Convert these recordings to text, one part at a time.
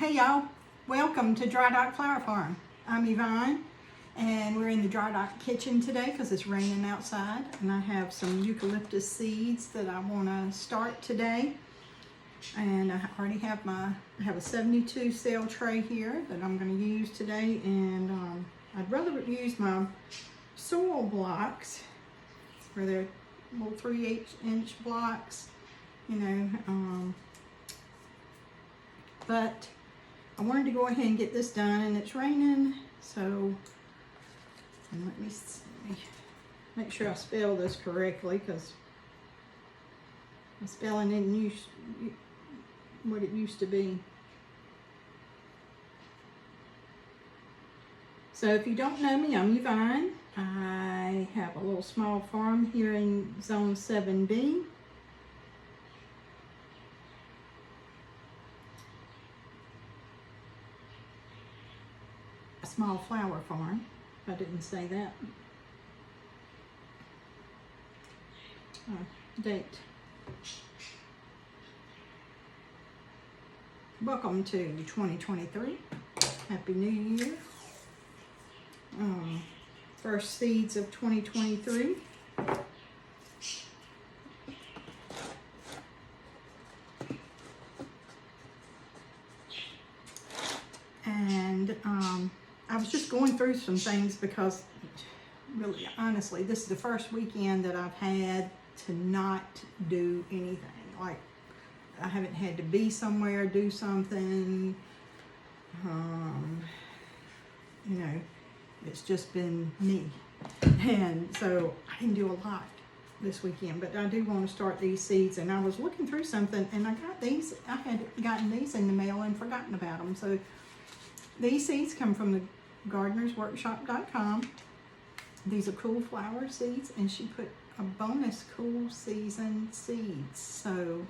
Hey y'all, welcome to Dry Dock Flower Farm. I'm Yvonne and we're in the Dry Dock kitchen today because it's raining outside, and I have some eucalyptus seeds that I want to start today. And I already have I have a 72 cell tray here that I'm going to use today, and I'd rather use my soil blocks where they're little 3/8-inch blocks, you know, but I wanted to go ahead and get this done, and it's raining, so, and let me see, make sure I spell this correctly, because the spelling isn't what it used to be. So if you don't know me, I'm Yvonne. I have a little small farm here in Zone 7B. Small flower farm, if I didn't say that. Date. Welcome to 2023. Happy New Year. First seeds of 2023. And I was just going through some things because, really, honestly, this is the first weekend that I've had to not do anything. Like, I haven't had to be somewhere, do something. You know, it's just been me. And so I didn't do a lot this weekend, but I do want to start these seeds. And I was looking through something, and I got these. I had gotten these in the mail and forgotten about them. So these seeds come from the gardenersworkshop.com. These are cool flower seeds, and she put a bonus cool season seeds. So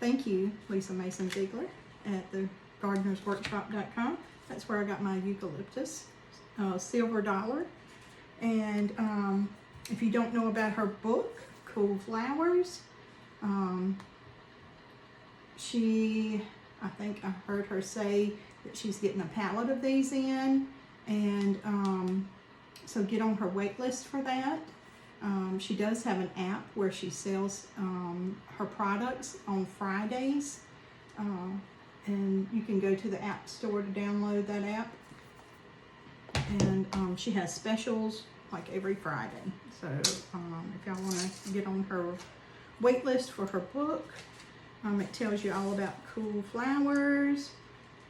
thank you, Lisa Mason Ziegler at the gardenersworkshop.com. That's where I got my eucalyptus, silver dollar. And if you don't know about her book, Cool Flowers, I think I heard her say that she's getting a pallet of these in, and so get on her wait list for that. She does have an app where she sells her products on Fridays, and you can go to the app store to download that app, and she has specials like every Friday. So if y'all want to get on her wait list for her book, it tells you all about cool flowers,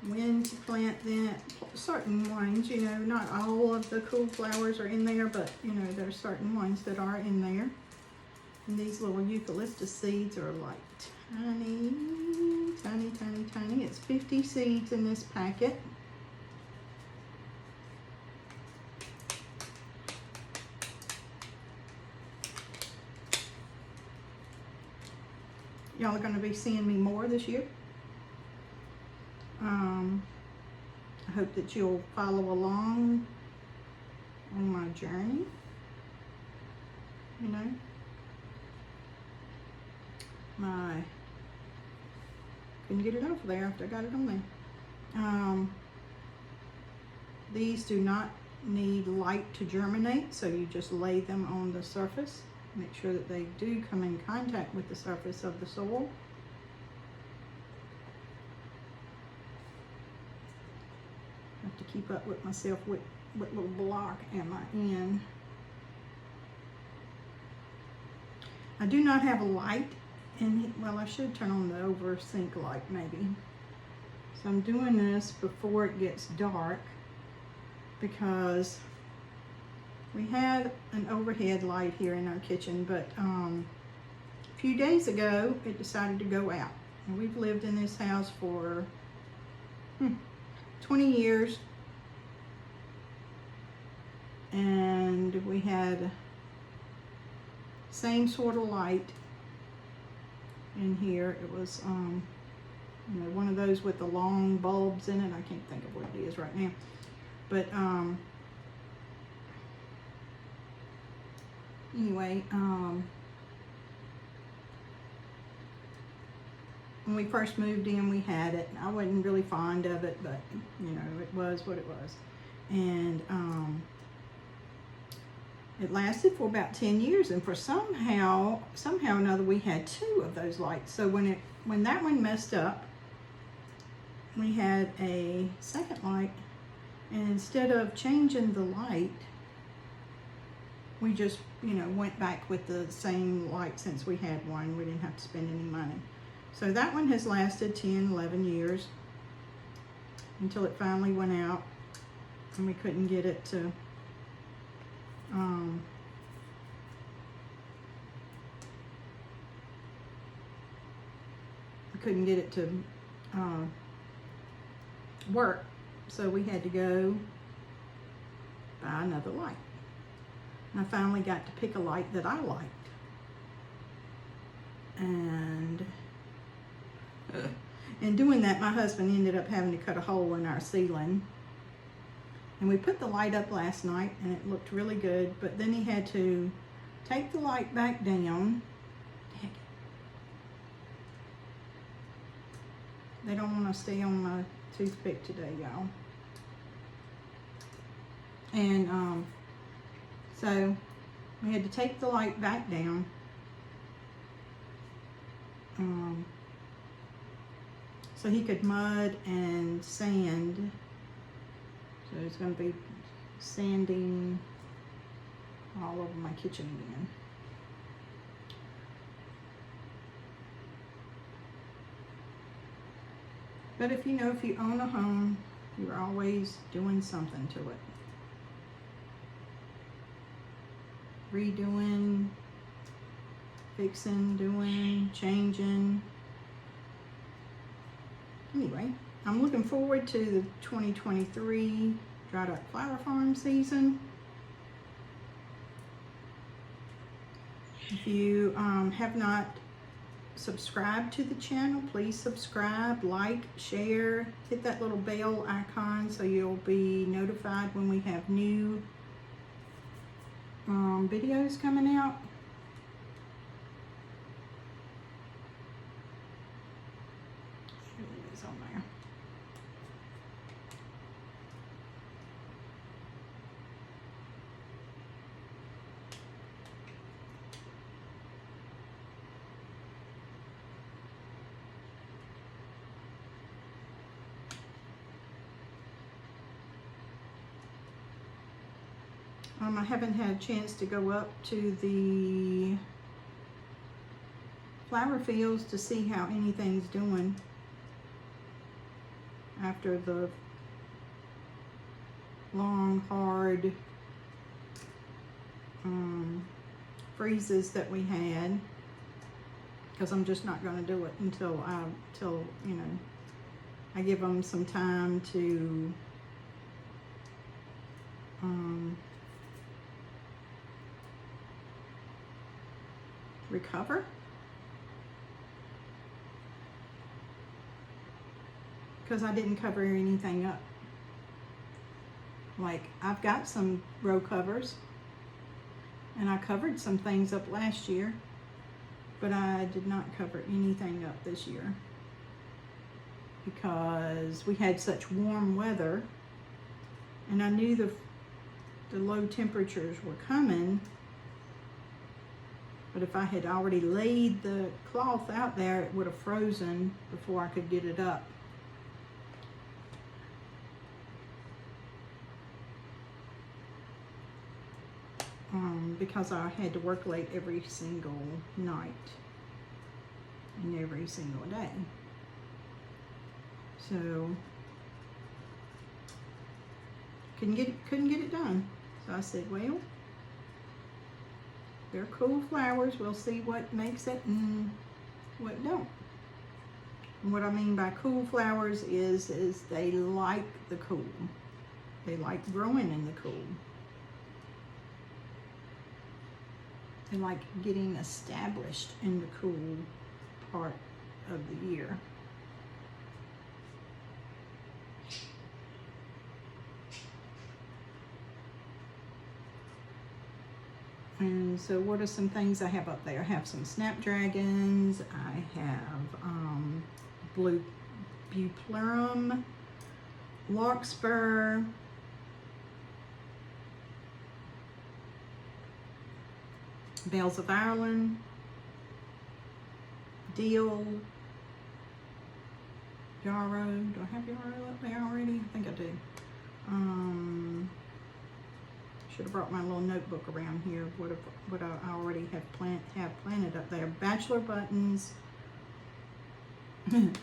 when to plant them, certain ones, you know, not all of the cool flowers are in there, but you know, there's certain ones that are in there. And these little eucalyptus seeds are like tiny, tiny, tiny, tiny. It's 50 seeds in this packet. Y'all are going to be seeing me more this year. I hope that you'll follow along on my journey, you know. Couldn't get it off there after I got it on there. These do not need light to germinate, so you just lay them on the surface. Make sure that they do come in contact with the surface of the soil. I have to keep up with myself with what little block am I in. I do not have a light in, well, I should turn on the over sink light maybe. So I'm doing this before it gets dark, because we had an overhead light here in our kitchen, but a few days ago it decided to go out. And we've lived in this house for 20 years, and we had same sort of light in here. It was you know, one of those with the long bulbs in it. I can't think of what it is right now, but anyway, when we first moved in, we had it. I wasn't really fond of it, but you know, it was what it was. And it lasted for about 10 years, and for somehow or another, we had 2 of those lights. So when that one messed up, we had a second light, and instead of changing the light, we just, you know, went back with the same light since we had one. We didn't have to spend any money. So that one has lasted 10, 11 years until it finally went out, and we couldn't get it to work, so we had to go buy another light. And I finally got to pick a light that I liked, and in doing that, my husband ended up having to cut a hole in our ceiling. And we put the light up last night, and it looked really good, but then he had to take the light back down. They don't want to stay on my toothpick today, y'all. And so we had to take the light back down. So he could mud and sand. So it's going to be sanding all over my kitchen again. But if you know, if you own a home, you're always doing something to it. Redoing, fixing, doing, changing. Anyway, I'm looking forward to the 2023 Dried Up Flower Farm season. If you have not subscribed to the channel, please subscribe, like, share, hit that little bell icon so you'll be notified when we have new videos coming out. It is on there. I haven't had a chance to go up to the flower fields to see how anything's doing after the long, hard freezes that we had, because I'm just not going to do it until you know, I give them some time to recover, because I didn't cover anything up. Like, I've got some row covers, and I covered some things up last year, but I did not cover anything up this year because we had such warm weather, and I knew the low temperatures were coming. But if I had already laid the cloth out there, it would have frozen before I could get it up. Because I had to work late every single night and every single day. So couldn't get it done. So I said, well, they're cool flowers. We'll see what makes it and what don't. And what I mean by cool flowers is they like the cool. They like growing in the cool. They like getting established in the cool part of the year. And so what are some things I have up there? I have some snapdragons. I have blue bupleurum, larkspur, bells of Ireland, deal, yarrow. Do I have yarrow up there already? I think I do. Should have brought my little notebook around here. What I already have planted up there. Bachelor buttons. And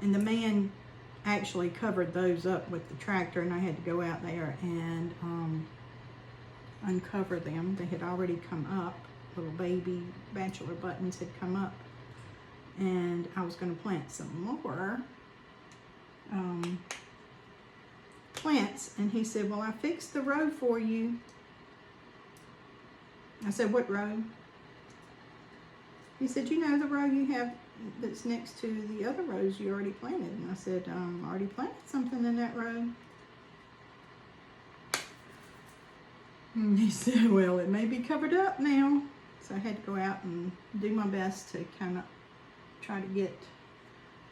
the man actually covered those up with the tractor, and I had to go out there and uncover them. They had already come up. Little baby bachelor buttons had come up, and I was going to plant some more plants, and he said, well, I fixed the row for you. I said, what row? He said, you know, the row you have that's next to the other rows you already planted. And I said, I already planted something in that row. And he said, well, it may be covered up now. So I had to go out and do my best to kind of try to get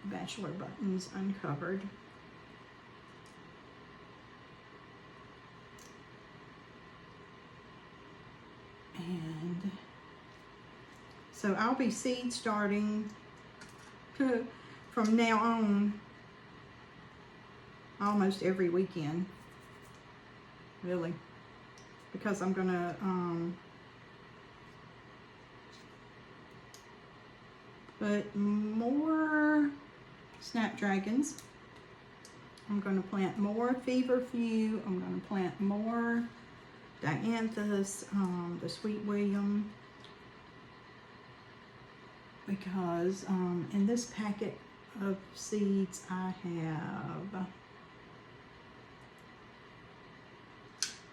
bachelor buttons uncovered. And so I'll be seed starting from now on almost every weekend, really, because I'm gonna put more snapdragons. I'm gonna plant more feverfew. I'm gonna plant more dianthus, the sweet William, because in this packet of seeds I have,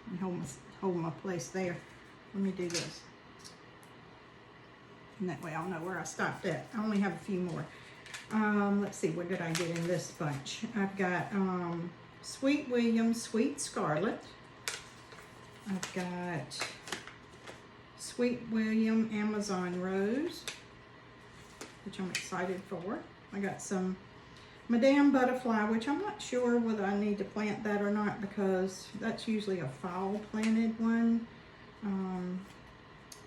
let me hold my place there. Let me do this. And that way I'll know where I stopped at. I only have a few more. Let's see, what did I get in this bunch? I've got Sweet William, Sweet Scarlet. I've got Sweet William Amazon Rose, which I'm excited for. I got some Madame Butterfly, which I'm not sure whether I need to plant that or not, because that's usually a fall planted one.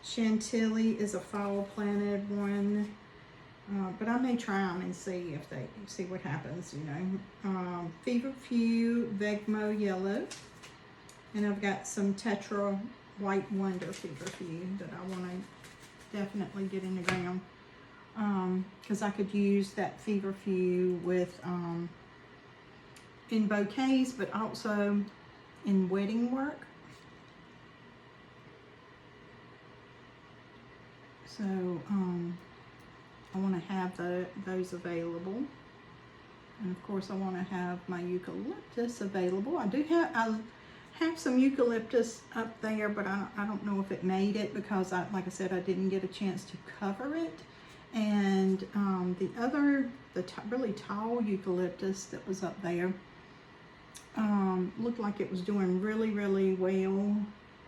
Chantilly is a fall planted one, but I may try them and see what happens, you know. Feverfew Vegmo Yellow, and I've got some Tetra White Wonder Feverfew that I want to definitely get in the ground, because I could use that Feverfew with in bouquets, but also in wedding work. So I want to have those available, and of course I want to have my eucalyptus available. I have some eucalyptus up there, but I don't know if it made it, because like I said, I didn't get a chance to cover it. And the really tall eucalyptus that was up there looked like it was doing really, really well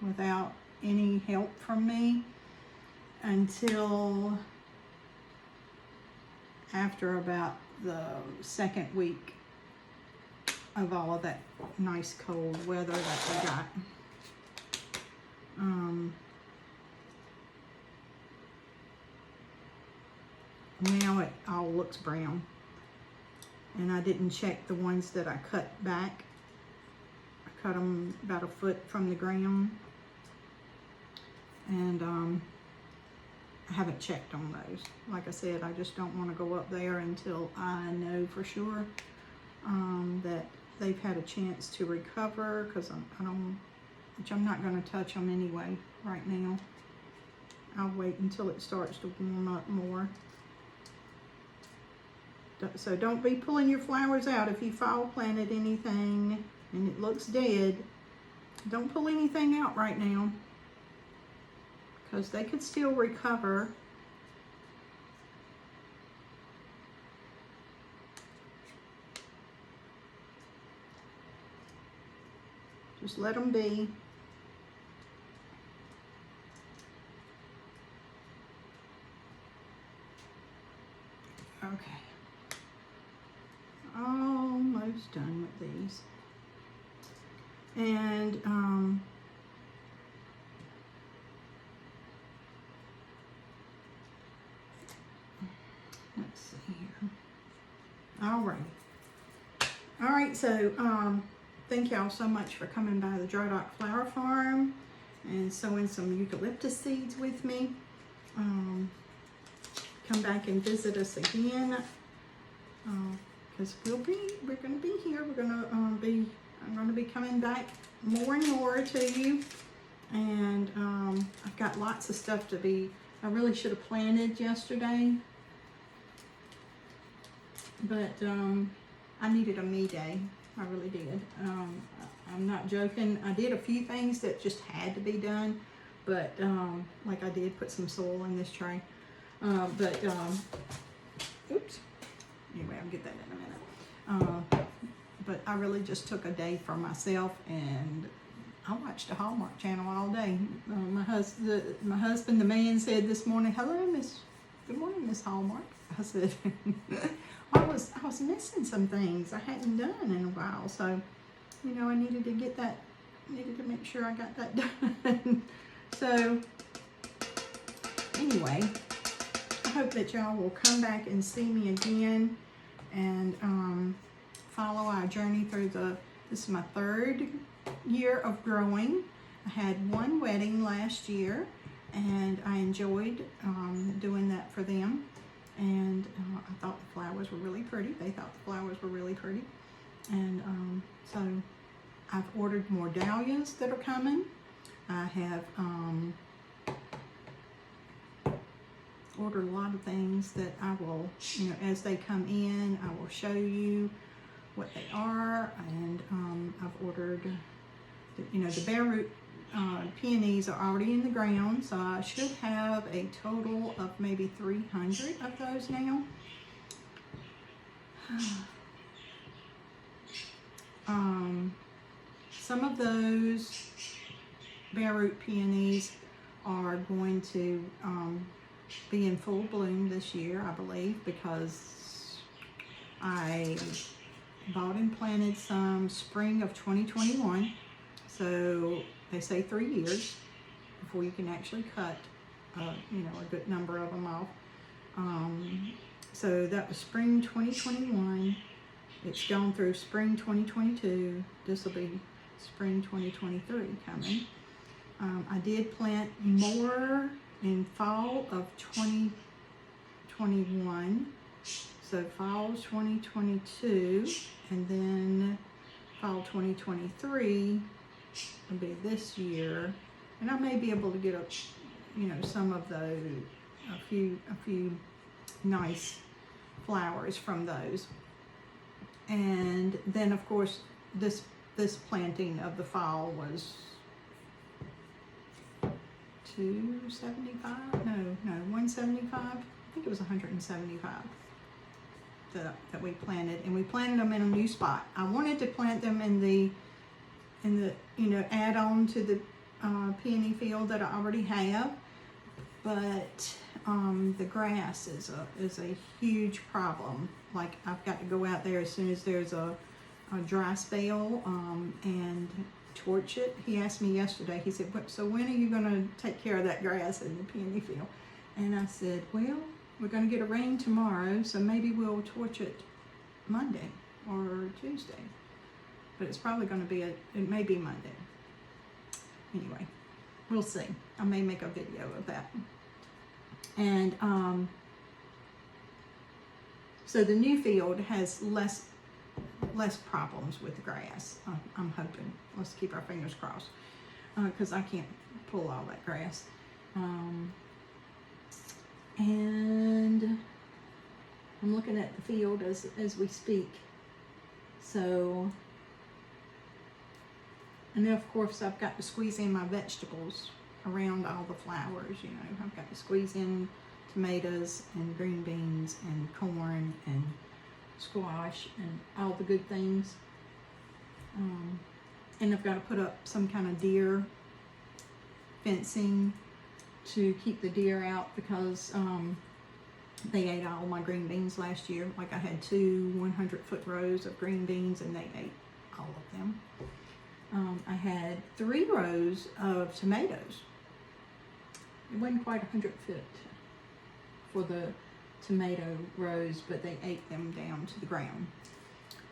without any help from me, until after about the second week of all of that nice cold weather that we got. Now it all looks brown, and I didn't check the ones that I cut back. I cut them about a foot from the ground, and I haven't checked on those. Like I said, I just don't want to go up there until I know for sure that they've had a chance to recover, because I'm not going to touch them anyway right now. I'll wait until it starts to warm up more. So don't be pulling your flowers out if you fall planted anything and it looks dead. Don't pull anything out right now, because they could still recover. Just let them be. Okay. Almost done with these. And let's see here. All right, so thank y'all so much for coming by the Dry Dock Flower Farm and sowing some eucalyptus seeds with me. Come back and visit us again, because we're gonna be here. I'm gonna be coming back more and more to you, and I've got lots of stuff to be. I really should have planted yesterday, but I needed a me day. I really did. I'm not joking. I did a few things that just had to be done, but like I did put some soil in this tray. Oops. Anyway, I'll get that in a minute. But I really just took a day for myself, and I watched the Hallmark Channel all day. My husband, the man, said this morning, good morning, Miss Hallmark. I said, I was missing some things I hadn't done in a while, so I needed to make sure I got that done. So anyway, I hope that y'all will come back and see me again, and follow our journey through this is my 3rd year of growing. I had one wedding last year, and I enjoyed doing that for them. And I thought the flowers were really pretty. They thought the flowers were really pretty. And so I've ordered more dahlias that are coming. I have ordered a lot of things that I will, as they come in, I will show you what they are. And I've ordered, the bare root peonies are already in the ground, so I should have a total of maybe 300 of those now. Some of those bare root peonies are going to be in full bloom this year, I believe, because I bought and planted some spring of 2021. So they say 3 years before you can actually cut, a good number of them off. So that was spring 2021. It's gone through spring 2022. This will be spring 2023 coming. I did plant more in fall of 2021. So fall 2022, and then fall 2023 will be this year, and I may be able to get some of those, a few nice flowers from those. And then of course this planting of the fall was $175. I think it was 175 that we planted, and we planted them in a new spot. I wanted to plant them in the add on to the peony field that I already have, but the grass is a huge problem. Like, I've got to go out there as soon as there's a dry spell and torch it. He asked me yesterday, he said, so when are you going to take care of that grass in the peony field? And I said, well, we're going to get a rain tomorrow, so maybe we'll torch it Monday or Tuesday. But it's probably going to be it may be Monday. Anyway, we'll see. I may make a video of that. And so the new field has less problems with the grass. I'm hoping. Let's keep our fingers crossed, because I can't pull all that grass. And I'm looking at the field as we speak. So, and then of course I've got to squeeze in my vegetables around all the flowers. I've got to squeeze in tomatoes and green beans and corn and squash and all the good things. And I've got to put up some kind of deer fencing to keep the deer out, because They ate all my green beans last year. Like I had 2 100-foot rows of green beans and they ate all of them. I had 3 rows of tomatoes. It wasn't quite 100 foot for the tomato rows, but they ate them down to the ground.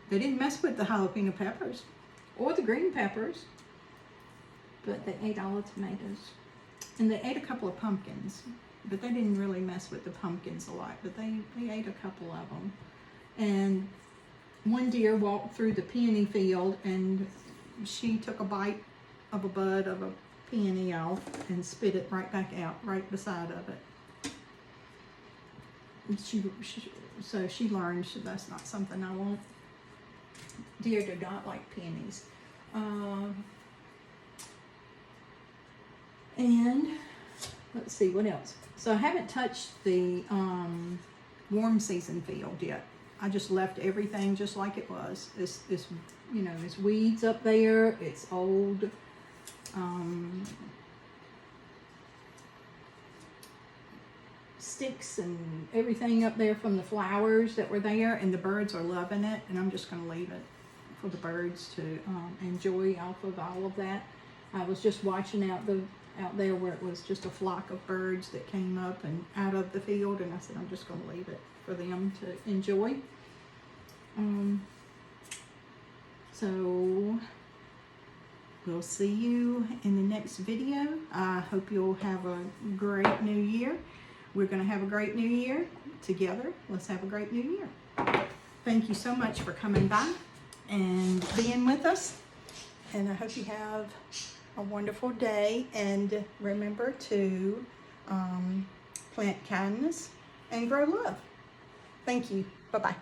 They didn't mess with the jalapeno peppers or the green peppers, but they ate all the tomatoes. And they ate a couple of pumpkins, but they didn't really mess with the pumpkins a lot, but they ate a couple of them. And one deer walked through the peony field and she took a bite of a bud of a peony off and spit it right back out, right beside of it. So she learned that's not something I want. Deer do not like peonies. And let's see what else. So I haven't touched the warm season field yet. I just left everything just like it was. It's you know, there's weeds up there. It's old. Sticks and everything up there from the flowers that were there, and the birds are loving it, and I'm just going to leave it for the birds to enjoy off of all of that. I was just watching out there where it was just a flock of birds that came up and out of the field, and I said I'm just going to leave it for them to enjoy. So we'll see you in the next video. I hope you'll have a great new year. We're going to have a great new year together. Let's have a great new year. Thank you so much for coming by and being with us. And I hope you have a wonderful day. And remember to plant kindness and grow love. Thank you. Bye-bye.